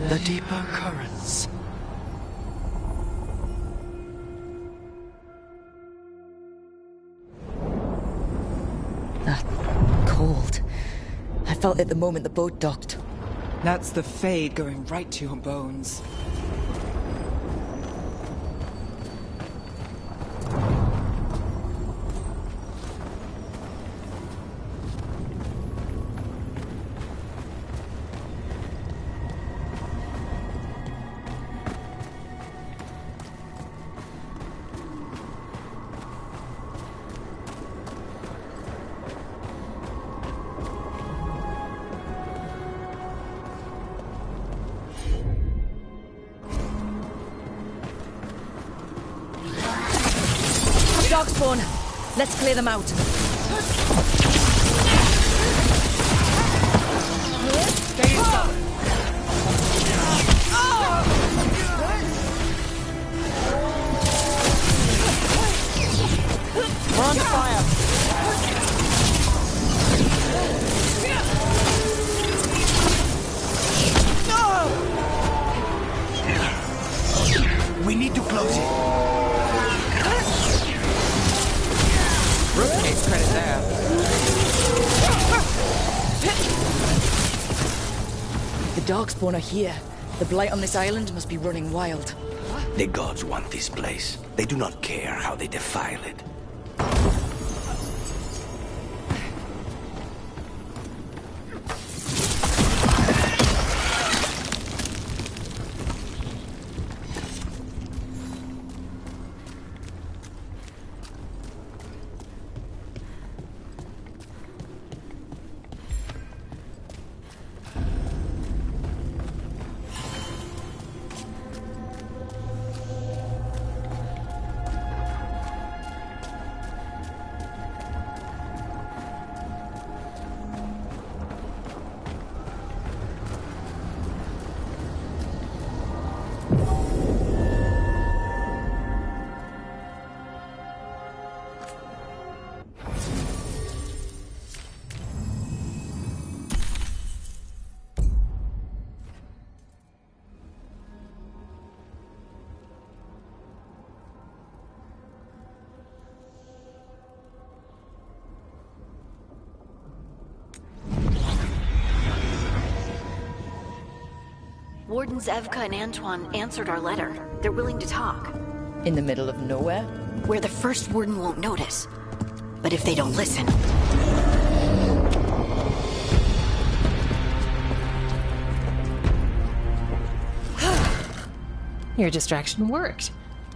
The deeper currents. That cold. I felt it the moment the boat docked. That's the Fade going right to your bones. Dog spawn. Let's clear them out. We're under fire. We need to close it. Rook takes credit there. The darkspawn are here. The blight on this island must be running wild. The gods want this place. They do not care how they defile it. Wardens Evka and Antoine answered our letter. They're willing to talk. In the middle of nowhere? Where the first Warden won't notice. But if they don't listen... Your distraction worked.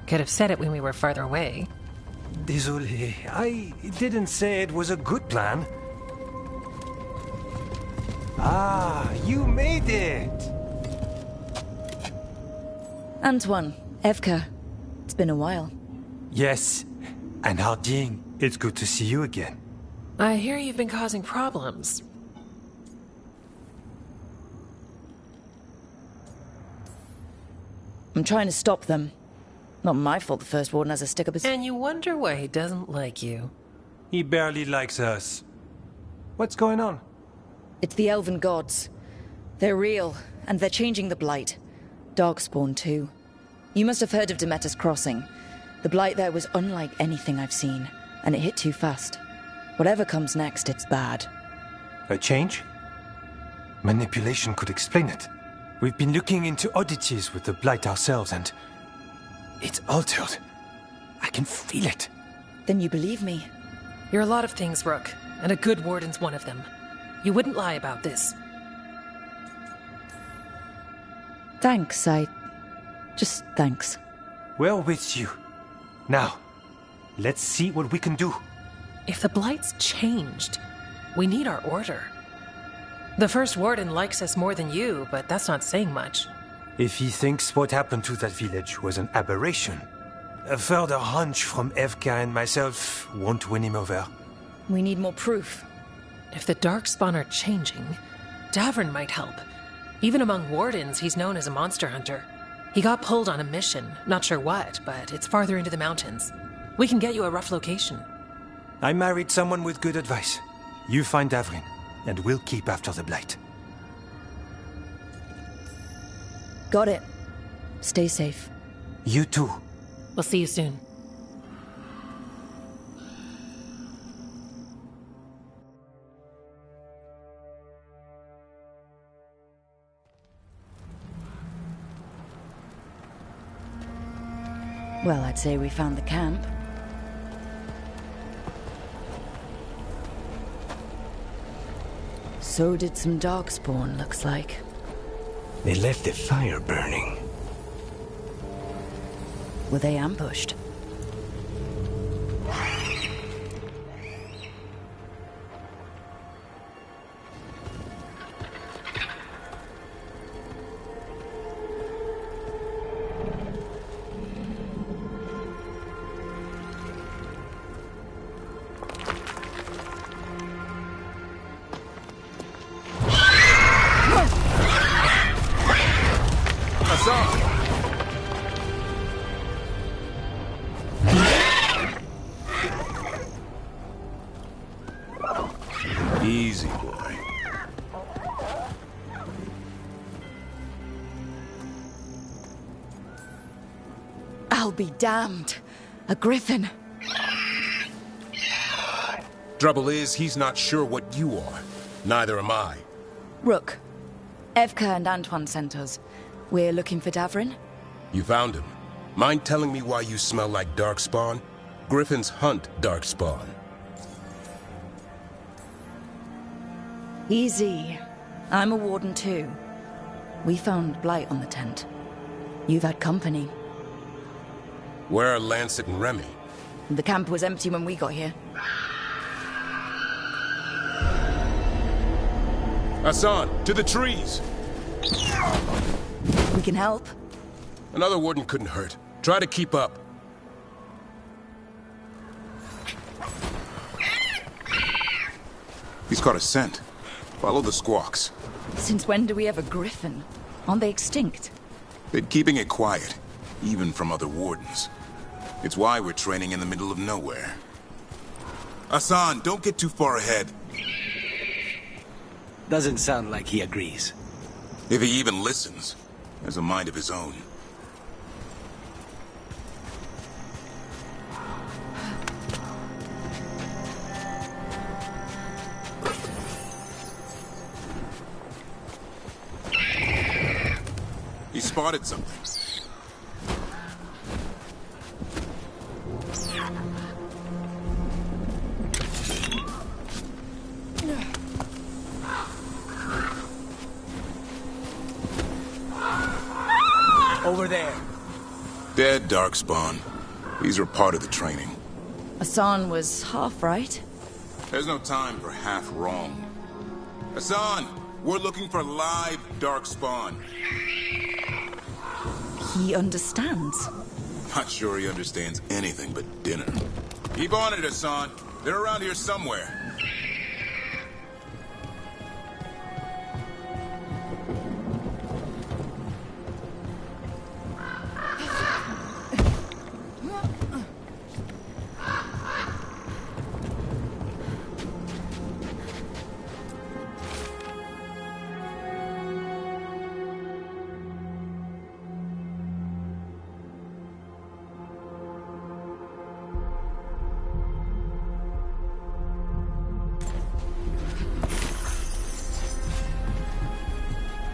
Could have said it when we were farther away. Désolé, I didn't say it was a good plan. Ah, you made it! Antoine, Evka, it's been a while. Yes, and Harding, it's good to see you again. I hear you've been causing problems. I'm trying to stop them. Not my fault the First Warden has a stick up his... And you wonder why he doesn't like you. He barely likes us. What's going on? It's the elven gods. They're real, and they're changing the Blight. Darkspawn, too. You must have heard of Demeter's Crossing. The Blight there was unlike anything I've seen, and it hit too fast. Whatever comes next, it's bad. A change? Manipulation could explain it. We've been looking into oddities with the Blight ourselves, and... it's altered. I can feel it. Then you believe me? You're a lot of things, Rook, and a good warden's one of them. You wouldn't lie about this. Thanks, just thanks. We're with you. Now, let's see what we can do. If the Blight's changed, we need our order. The First Warden likes us more than you, but that's not saying much. If he thinks what happened to that village was an aberration, a further hunch from Evka and myself won't win him over. We need more proof. If the Darkspawn are changing, Davern might help. Even among Wardens, he's known as a monster hunter. He got pulled on a mission, not sure what, but it's farther into the mountains. We can get you a rough location. I married someone with good advice. You find Davrin, and we'll keep after the Blight. Got it. Stay safe. You too. We'll see you soon. Well, I'd say we found the camp. So did some Darkspawn, looks like. They left the fire burning. Were they ambushed? Easy, boy. I'll be damned. A griffin. Trouble is, he's not sure what you are. Neither am I. Rook. Evka and Antoine sent us. We're looking for Davrin. You found him. Mind telling me why you smell like Darkspawn? Griffins hunt Darkspawn. Easy. I'm a warden too. We found blight on the tent. You've had company. Where are Lancet and Remy? The camp was empty when we got here. Hassan, to the trees! We can help. Another warden couldn't hurt. Try to keep up. He's got a scent. Follow the squawks. Since when do we have a griffin? Aren't they extinct? Been keeping it quiet, even from other wardens. It's why we're training in the middle of nowhere. Hassan, don't get too far ahead. Doesn't sound like he agrees. If he even listens, has a mind of his own. spotted something. Over there. Dead, Darkspawn. These were part of the training. Hassan was half right. There's no time for half wrong. Hassan, we're looking for live Darkspawn. He understands. Not sure he understands anything but dinner. Keep on it, Hassan. They're around here somewhere.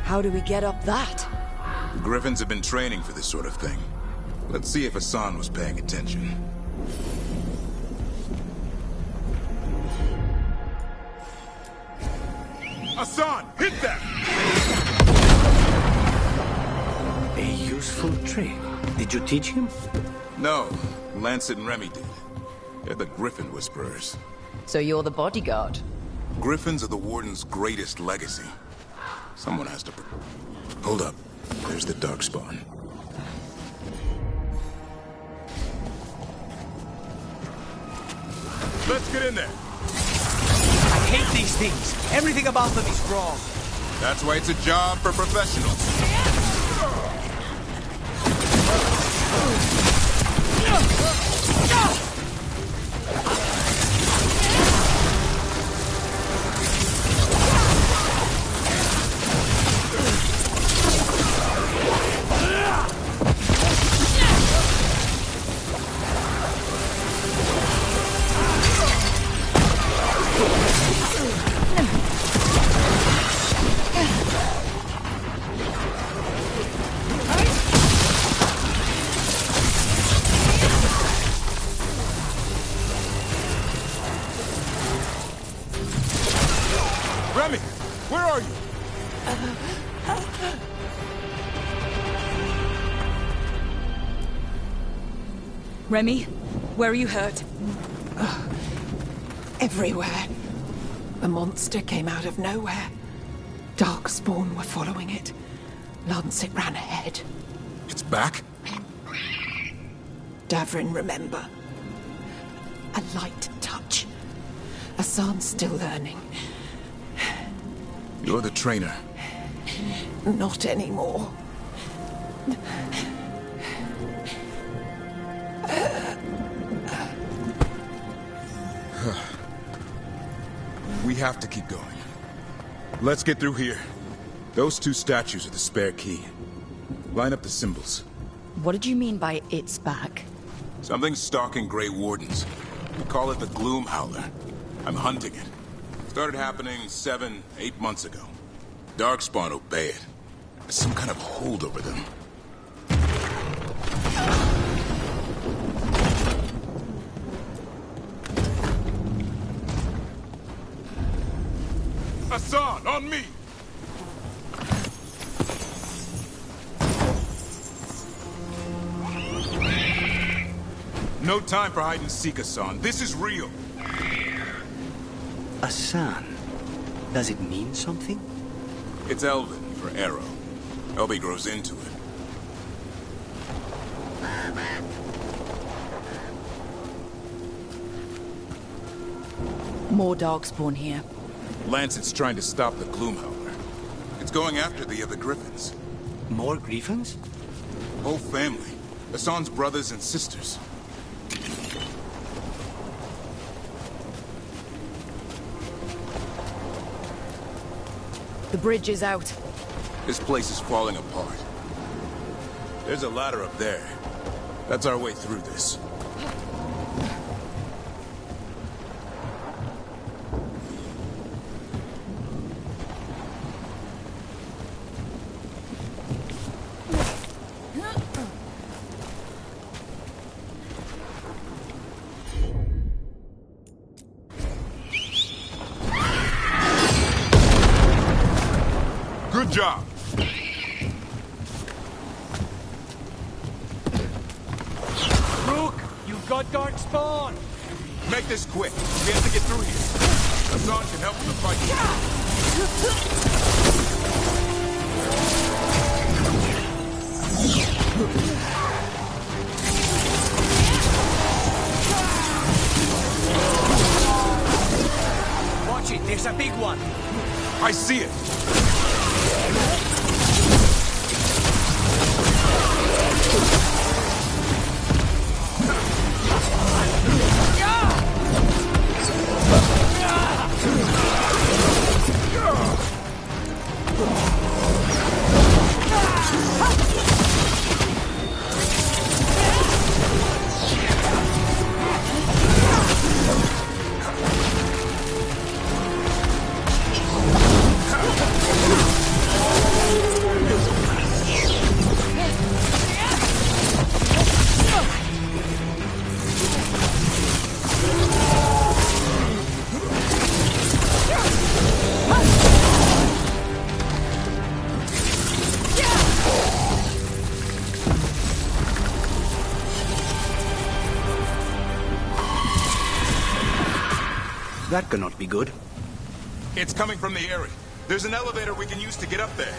How do we get up that? The Griffins have been training for this sort of thing. Let's see if Hassan was paying attention. Hassan, hit that! A useful trick. Did you teach him? No, Lancet and Remy did. They're the Griffin Whisperers. So you're the bodyguard? Griffins are the Warden's greatest legacy. Someone has to... Hold up. There's the Darkspawn. Let's get in there. I hate these things. Everything about them is wrong. That's why it's a job for professionals. Remy, where are you? Remy, where are you hurt? Everywhere. The monster came out of nowhere. Darkspawn were following it. Lancet ran ahead. It's back? Davrin, remember. A light touch. Hassan's still learning. You're the trainer. Not anymore. We have to keep going. Let's get through here. Those two statues are the spare key. Line up the symbols. What did you mean by it's back? Something's stalking Grey Wardens. We call it the Gloom Howler. I'm hunting it. Started happening 7, 8 months ago. Darkspawn obey it. There's some kind of hold over them. Hassan, on me! No time for hide and seek, Hassan. This is real. Hassan. Does it mean something? It's Elven for arrow. Elby grows into it. More Darkspawn here. Lancet's trying to stop the Gloomhowler. It's going after the other Griffins. More Griffins? Whole family. Hassan's brothers and sisters. The bridge is out. This place is falling apart. There's a ladder up there. That's our way through this. Good job. Rook, you've got Darkspawn. Make this quick. We have to get through here. Hassan can help with the fight. Watch it, there's a big one. I see it. That cannot be good. It's coming from the area. There's an elevator we can use to get up there.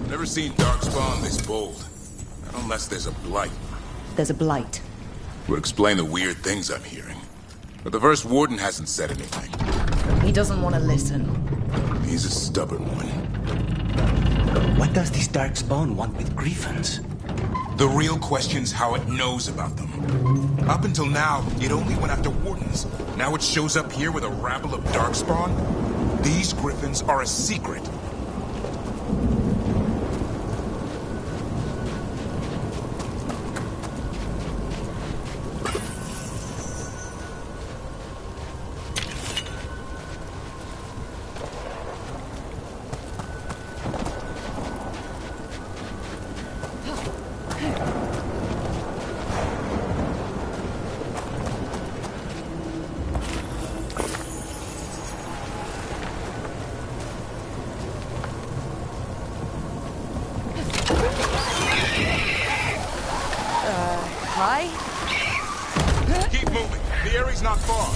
Never seen Darkspawn this bold. Not unless there's a blight. There's a blight. Would explain the weird things I'm hearing. But the first Warden hasn't said anything. He doesn't want to listen. He's a stubborn one. What does this Darkspawn want with Griffins? The real question's how it knows about them. Up until now, it only went after Wardens. Now it shows up here with a rabble of Darkspawn? These Griffins are a secret. Hi? Keep moving. The area's not far.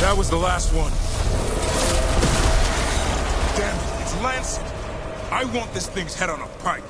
That was the last one. Damn it, it's Lancet. I want this thing's head on a pike.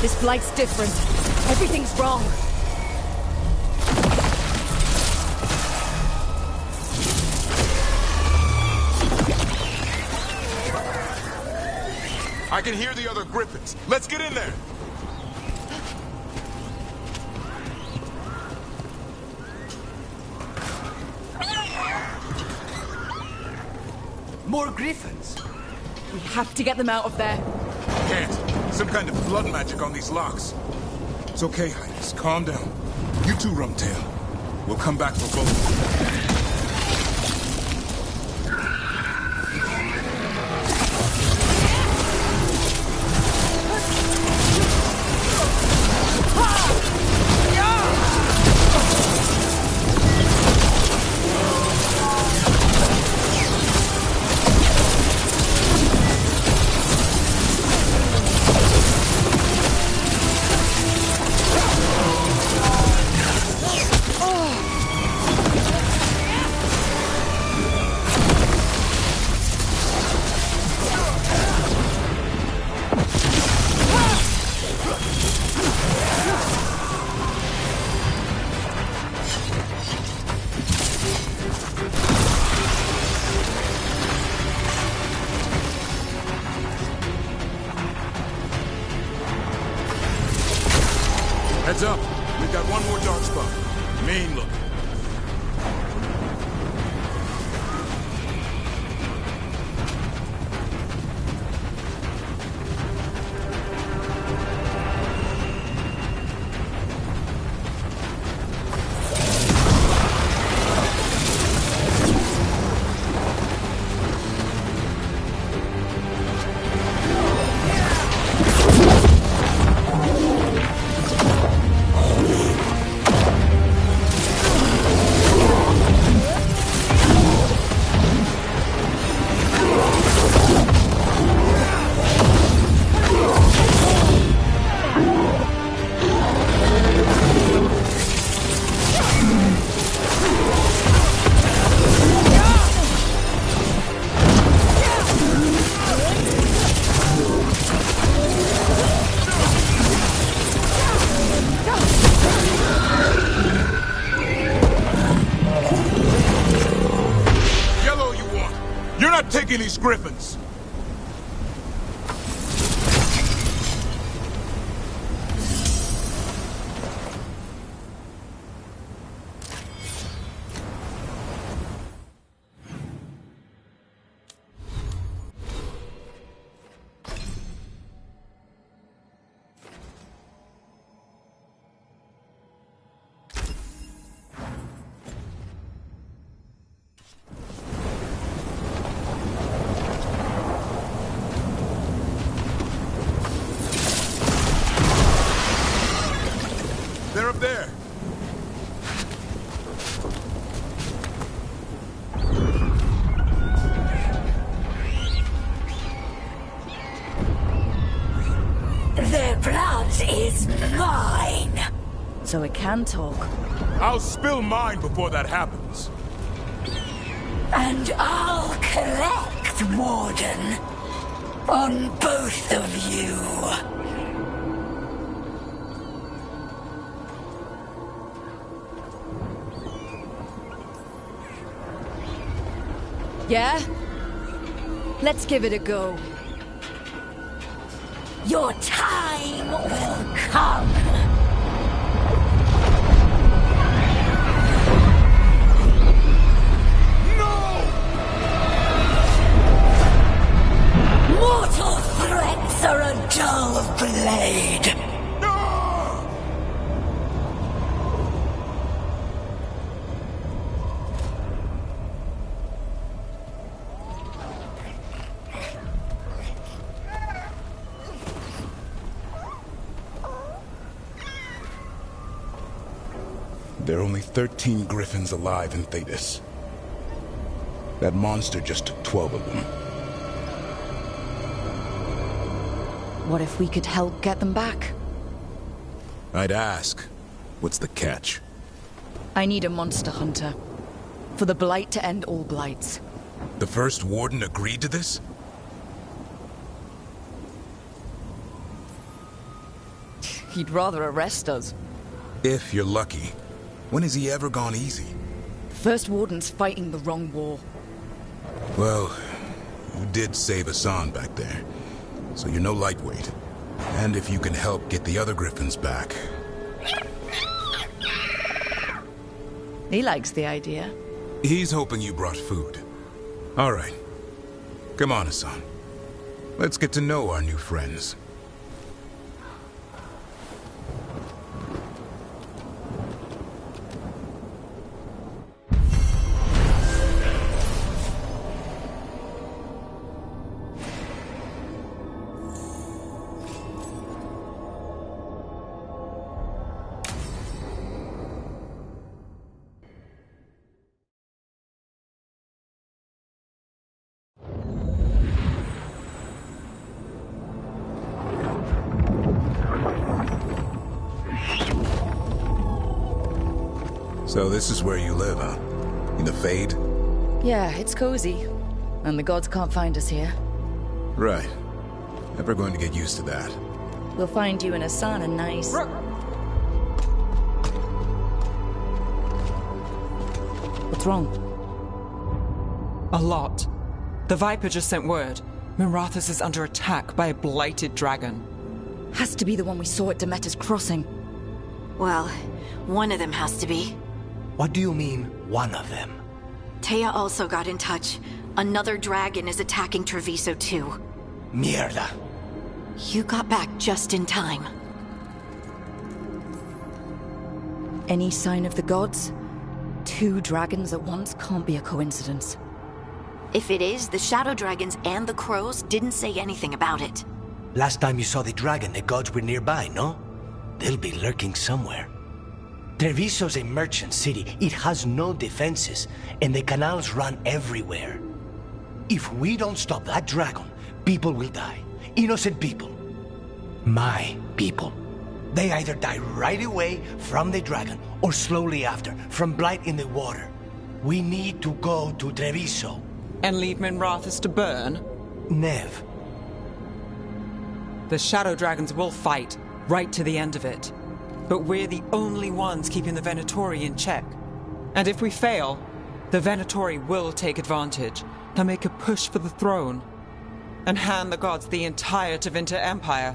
This blight's different. Everything's wrong. I can hear the other griffins. Let's get in there. More griffins. We have to get them out of there. Can't. Some kind of blood magic on these locks. It's okay, Highness. Calm down. You too, Rumtail. We'll come back for both. Heads up. We've got one more dark spot. Mean look. Taking these griffins. They're up there. Their blood is mine. So it can talk. I'll spill mine before that happens. And I'll collect, Warden. On both of you. Yeah? Let's give it a go. Your time will come. Mortal threats are a dull blade. There are only 13 griffins alive in Thetis. That monster just took 12 of them. What if we could help get them back? I'd ask, what's the catch? I need a monster hunter. For the Blight to end all blights. The first Warden agreed to this? He'd rather arrest us. If you're lucky. When has he ever gone easy? First Warden's fighting the wrong war. Well, you did save Hassan back there, so you're no lightweight. And if you can help get the other Griffins back... He likes the idea. He's hoping you brought food. All right. Come on, Hassan. Let's get to know our new friends. So this is where you live, huh? In the Fade? Yeah, it's cozy. And the gods can't find us here. Right. Never going to get used to that. We'll find you and Hassan a nice... What's wrong? A lot. The Viper just sent word. Mirathus is under attack by a blighted dragon. Has to be the one we saw at Demeter's Crossing. Well, one of them has to be. What do you mean, one of them? Taya also got in touch. Another dragon is attacking Treviso too. Mierda. You got back just in time. Any sign of the gods? 2 dragons at once can't be a coincidence. If it is, the Shadow Dragons and the Crows didn't say anything about it. Last time you saw the dragon, the gods were nearby, no? They'll be lurking somewhere. Treviso's a merchant city. It has no defenses, and the canals run everywhere. If we don't stop that dragon, people will die. Innocent people. My people. They either die right away from the dragon, or slowly after, from blight in the water. We need to go to Treviso. And leave Minrathus to burn? Nev. The Shadow Dragons will fight, right to the end of it. But we're the only ones keeping the Venatori in check. And if we fail, the Venatori will take advantage and make a push for the throne, and hand the gods the entire Tevinter Empire.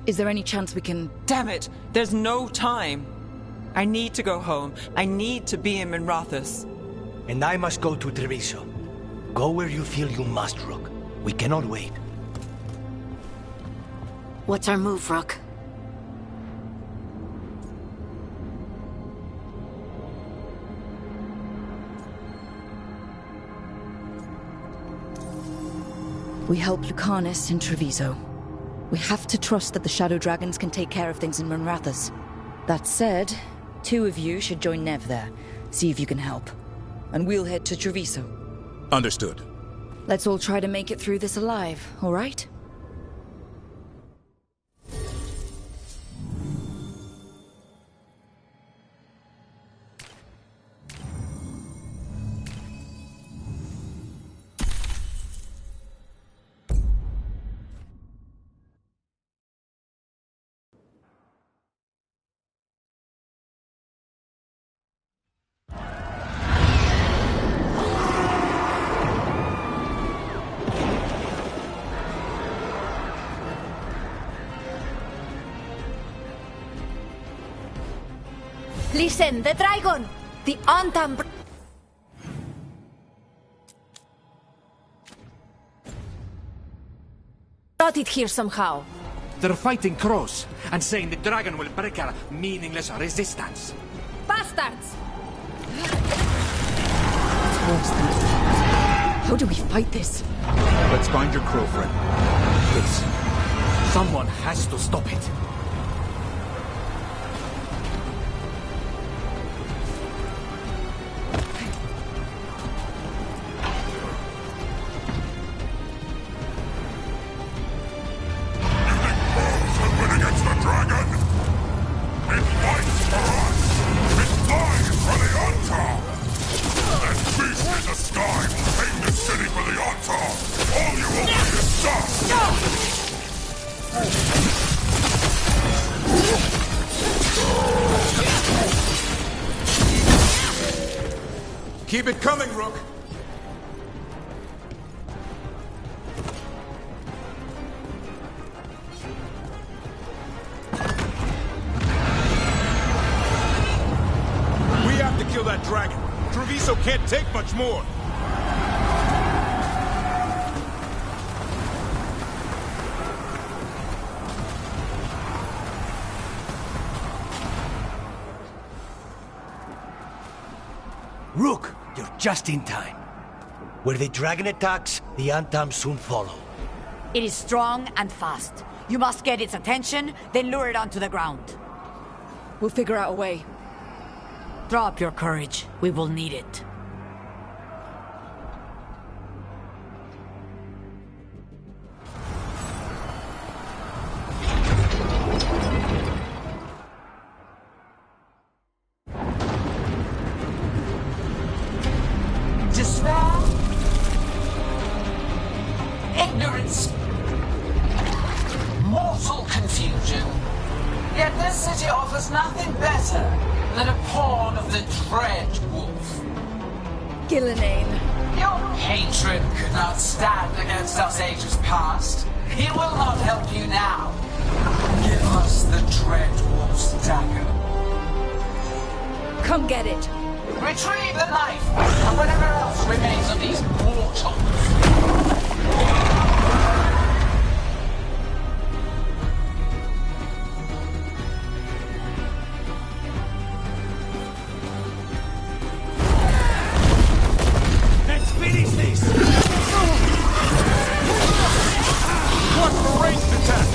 Is there any chance we can... Damn it! There's no time! I need to go home. I need to be in Minrathus. And I must go to Treviso. Go where you feel you must, Rook. We cannot wait. What's our move, Rook? We help Lucanus in Treviso. We have to trust that the Shadow Dragons can take care of things in Minrathus. That said, 2 of you should join Nev there. See if you can help. And we'll head to Treviso. Understood. Let's all try to make it through this alive, all right? Listen, the dragon! The Antam... Brought it here somehow. They're fighting crows and saying the dragon will break our meaningless resistance. Bastards! It's worse than it sounds. How do we fight this? Let's find your crow friend. Yes. Someone has to stop it. The sky will pave the city for the Altar! Keep it coming, Rook! We have to kill that dragon. Treviso can't take much more. Rook, you're just in time. Where the dragon attacks, the Antam soon follow. It is strong and fast. You must get its attention, then lure it onto the ground. We'll figure out a way. Drop your courage. We will need it. Despair, ignorance, mortal confusion. Yet this city offers nothing better than a pawn of the Dread Wolf. Gillenane. Your hatred could not stand against us ages past. He will not help you now. Give us the Dread Wolf's dagger. Come get it. Retrieve the knife and whatever else remains of these mortals. Let's finish this! Watch for ranged attack!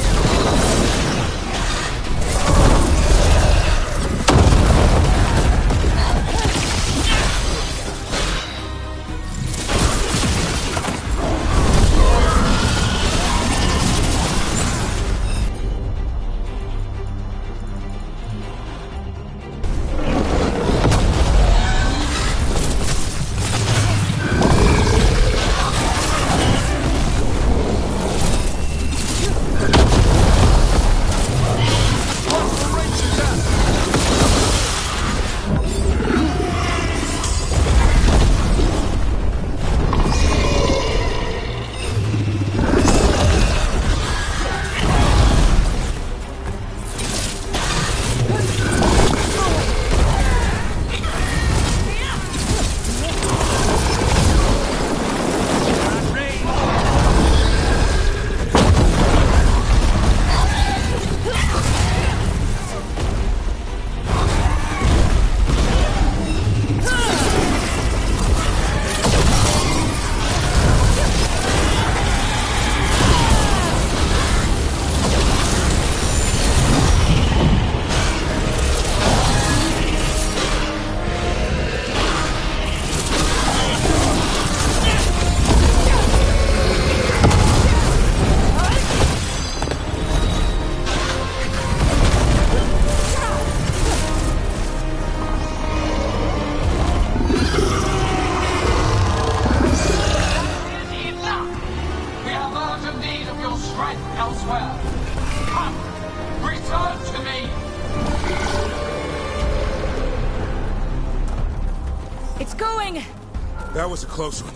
That was a close one.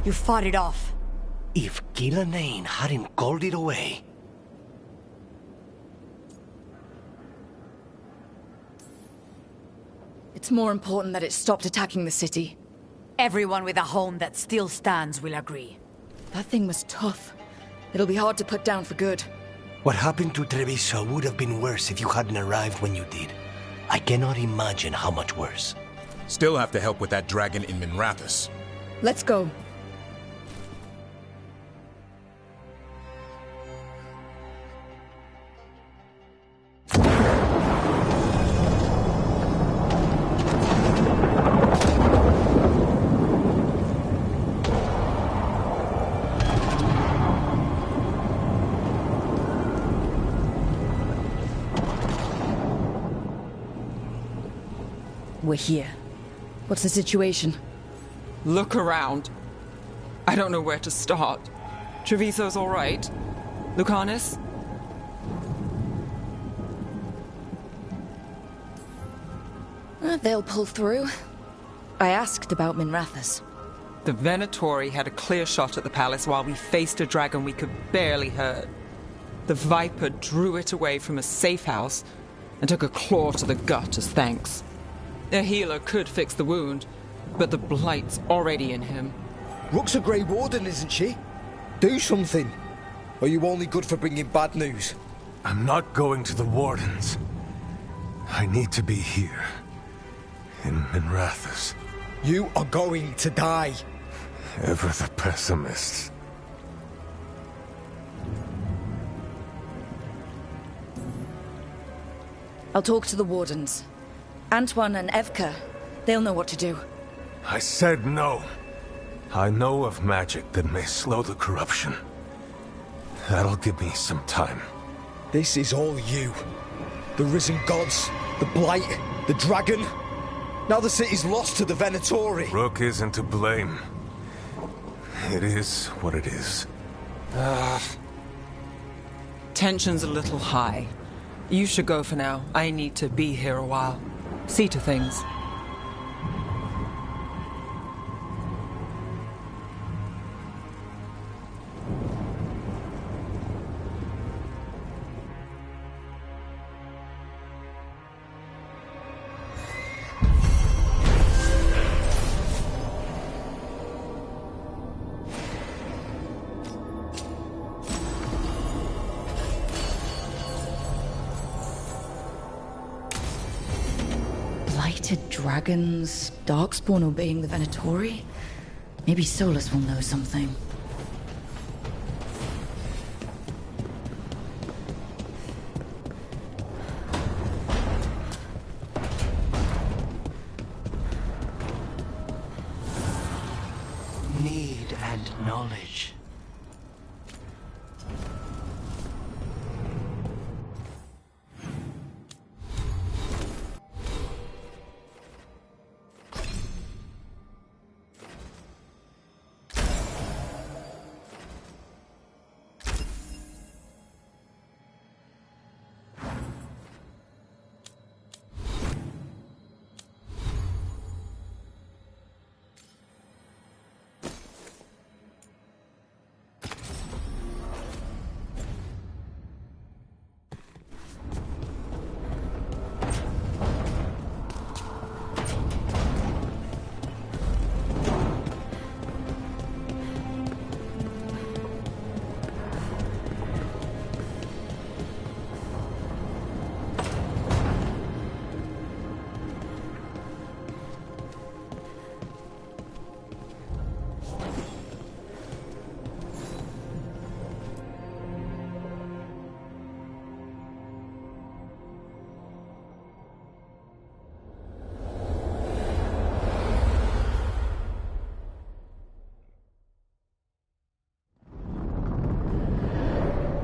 You fought it off. If Gillenane hadn't called it away... It's more important that it stopped attacking the city. Everyone with a home that still stands will agree. That thing was tough. It'll be hard to put down for good. What happened to Treviso would have been worse if you hadn't arrived when you did. I cannot imagine how much worse. Still have to help with that dragon in Minrathous. Let's go. We're here. What's the situation? Look around. I don't know where to start. Treviso's all right. Lucanus? They'll pull through. I asked about Minrathous. The Venatori had a clear shot at the palace while we faced a dragon we could barely hurt. The Viper drew it away from a safe house and took a claw to the gut as thanks. A healer could fix the wound, but the Blight's already in him. Rook's a Grey Warden, isn't she? Do something. Or are you only good for bringing bad news? I'm not going to the Wardens. I need to be here. In Minrathous. You are going to die. Ever the pessimists. I'll talk to the Wardens. Antoine and Evka, they'll know what to do. I said no. I know of magic that may slow the corruption. That'll give me some time. This is all you. The risen gods, the Blight, the dragon. Now the city's lost to the Venatori. Rook isn't to blame. It is what it is. Tension's a little high. You should go for now. I need to be here a while. See to things. Dragons, Darkspawn obeying the Venatori? Maybe Solus will know something. Need and knowledge.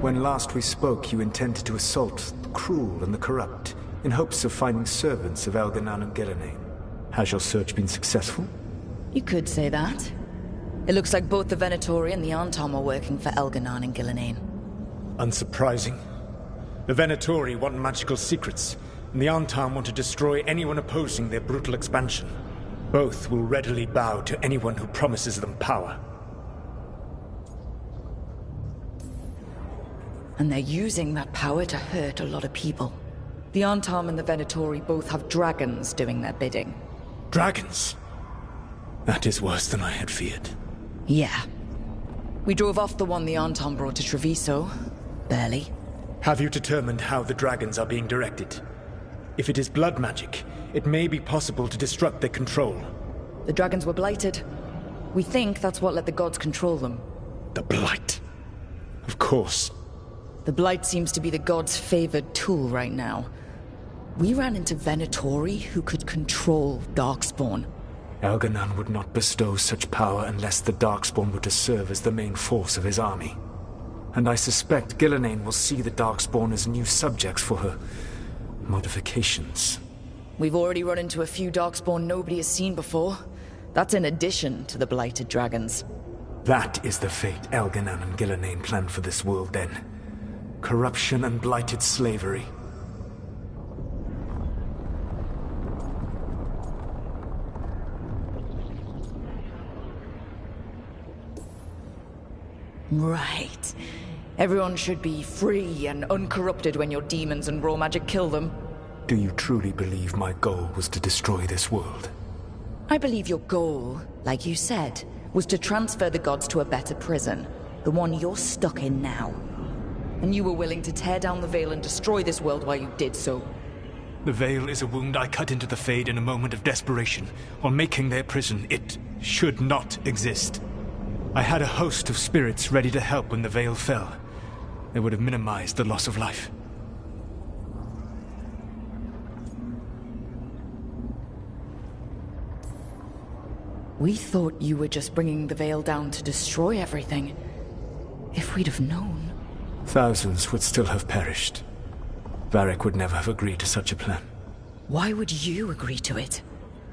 When last we spoke, you intended to assault the cruel and the corrupt, in hopes of finding servants of Elganan and Gillenane. Has your search been successful? You could say that. It looks like both the Venatori and the Arntom are working for Elganan and Gillenane. Unsurprising. The Venatori want magical secrets, and the Arntom want to destroy anyone opposing their brutal expansion. Both will readily bow to anyone who promises them power. And they're using that power to hurt a lot of people. The Arntom and the Venatori both have dragons doing their bidding. Dragons? That is worse than I had feared. Yeah. We drove off the one the Arntom brought to Treviso. Barely. Have you determined how the dragons are being directed? If it is blood magic, it may be possible to disrupt their control. The dragons were blighted. We think that's what let the gods control them. The Blight. Of course. The Blight seems to be the gods' favored tool right now. We ran into Venatori who could control Darkspawn. Elganan would not bestow such power unless the Darkspawn were to serve as the main force of his army. And I suspect Gillenane will see the Darkspawn as new subjects for her modifications. We've already run into a few Darkspawn nobody has seen before. That's in addition to the blighted dragons. That is the fate Elganan and Gillenane planned for this world then. Corruption and blighted slavery. Right. Everyone should be free and uncorrupted when your demons and raw magic kill them. Do you truly believe my goal was to destroy this world? I believe your goal, like you said, was to transfer the gods to a better prison. The one you're stuck in now. And you were willing to tear down the Veil and destroy this world while you did so. The Veil is a wound I cut into the Fade in a moment of desperation, while making their prison. It should not exist. I had a host of spirits ready to help when the Veil fell. They would have minimized the loss of life. We thought you were just bringing the Veil down to destroy everything. If we'd have known... Thousands would still have perished. Varric would never have agreed to such a plan. Why would you agree to it?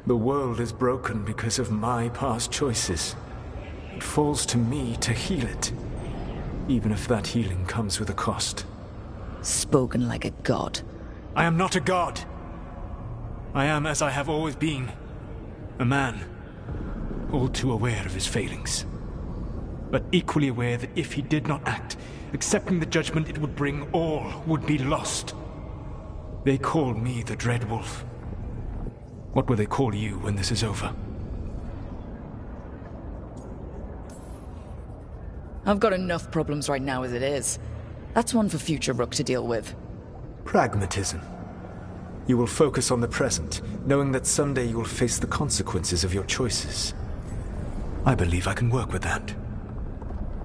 The world is broken because of my past choices. It falls to me to heal it, even if that healing comes with a cost. Spoken like a god. I am not a god. I am as I have always been. A man, all too aware of his failings. But equally aware that if he did not act, accepting the judgment it would bring, all would be lost. They call me the Dread Wolf. What will they call you when this is over? I've got enough problems right now as it is. That's one for future Rook to deal with. Pragmatism. You will focus on the present, knowing that someday you will face the consequences of your choices. I believe I can work with that.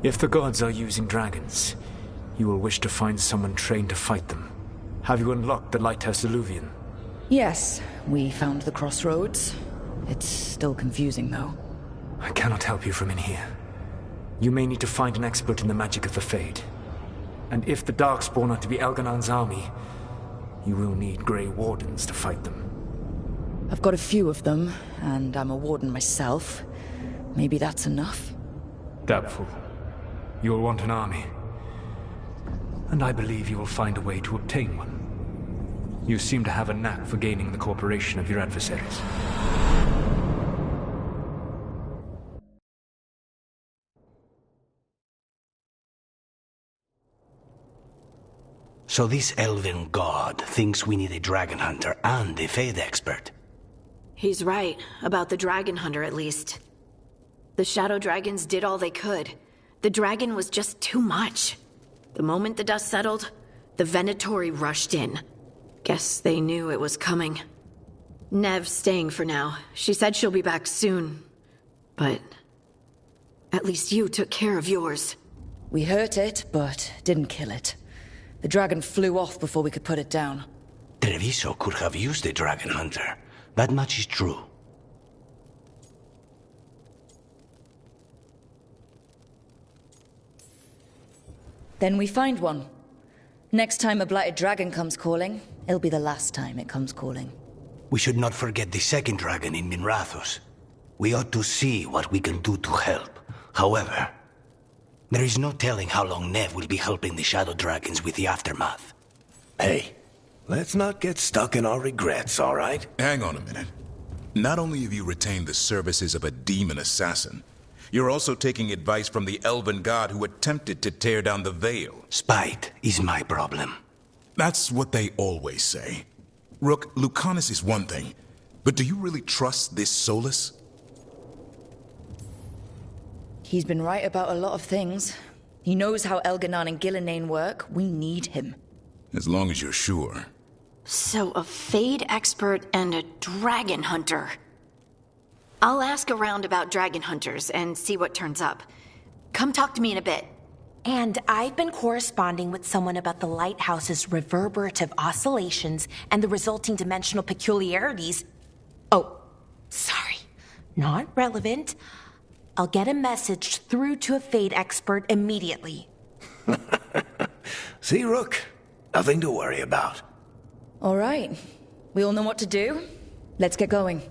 If the gods are using dragons, you will wish to find someone trained to fight them. Have you unlocked the Lighthouse Illuvian? Yes, we found the crossroads. It's still confusing, though. I cannot help you from in here. You may need to find an expert in the magic of the Fade. And if the Darkspawn are to be Elganon's army, you will need Grey Wardens to fight them. I've got a few of them, and I'm a Warden myself. Maybe that's enough? Doubtful. You'll want an army. And I believe you will find a way to obtain one. You seem to have a knack for gaining the cooperation of your adversaries. So this elven god thinks we need a dragon hunter and a Fade expert. He's right, about the dragon hunter at least. The Shadow Dragons did all they could. The dragon was just too much. The moment the dust settled, the Venatori rushed in. Guess they knew it was coming. Nev's staying for now. She said she'll be back soon. But at least you took care of yours. We hurt it, but didn't kill it. The dragon flew off before we could put it down. Treviso could have used a dragon hunter. That much is true. Then we find one. Next time a blighted dragon comes calling, it'll be the last time it comes calling. We should not forget the second dragon in Minrathos. We ought to see what we can do to help. However, there is no telling how long Nev will be helping the Shadow Dragons with the aftermath. Hey, let's not get stuck in our regrets, all right? Hang on a minute. Not only have you retained the services of a demon assassin, you're also taking advice from the elven god who attempted to tear down the Veil. Spite is my problem. That's what they always say. Rook, Lucanus is one thing, but do you really trust this Solus? He's been right about a lot of things. He knows how Elganon and Gillenane work. We need him. As long as you're sure. So a Fade expert and a dragon hunter. I'll ask around about dragon hunters and see what turns up. Come talk to me in a bit. And I've been corresponding with someone about the lighthouse's reverberative oscillations and the resulting dimensional peculiarities. Oh, sorry. Not relevant. I'll get a message through to a Fade expert immediately. See, Rook? Nothing to worry about. All right. We all know what to do. Let's get going.